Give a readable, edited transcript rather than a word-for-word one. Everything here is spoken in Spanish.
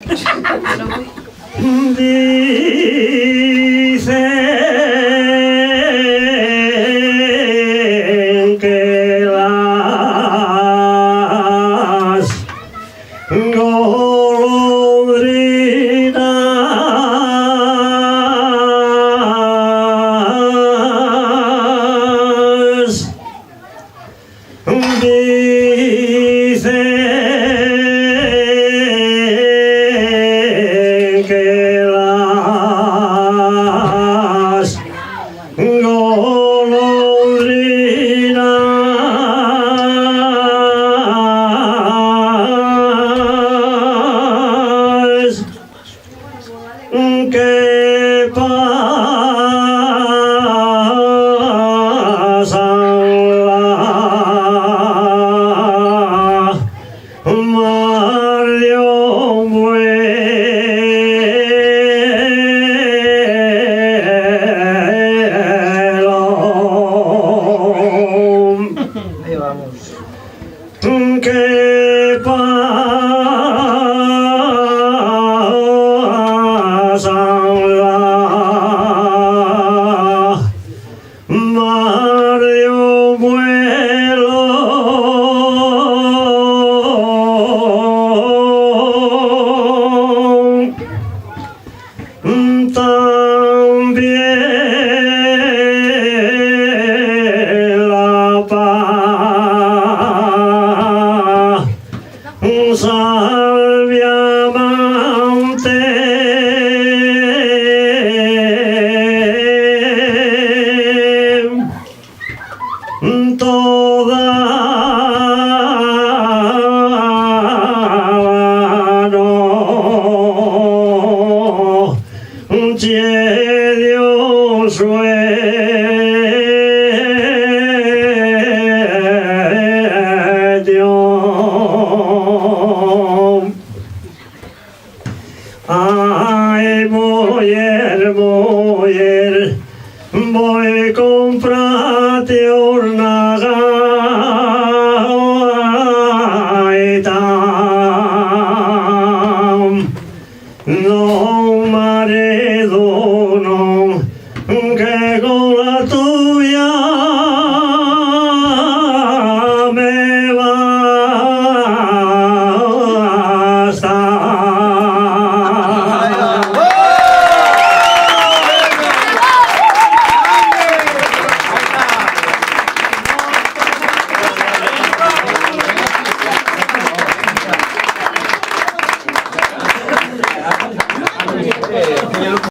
Dicen que las golondrinas dicen que las golondrinas que pasan Mario vuelo. Ahí vamos. Que pasan Mario vuelo. También la paz salvia amante toda Dios sueño. Ay, mujer, voy a comprarte un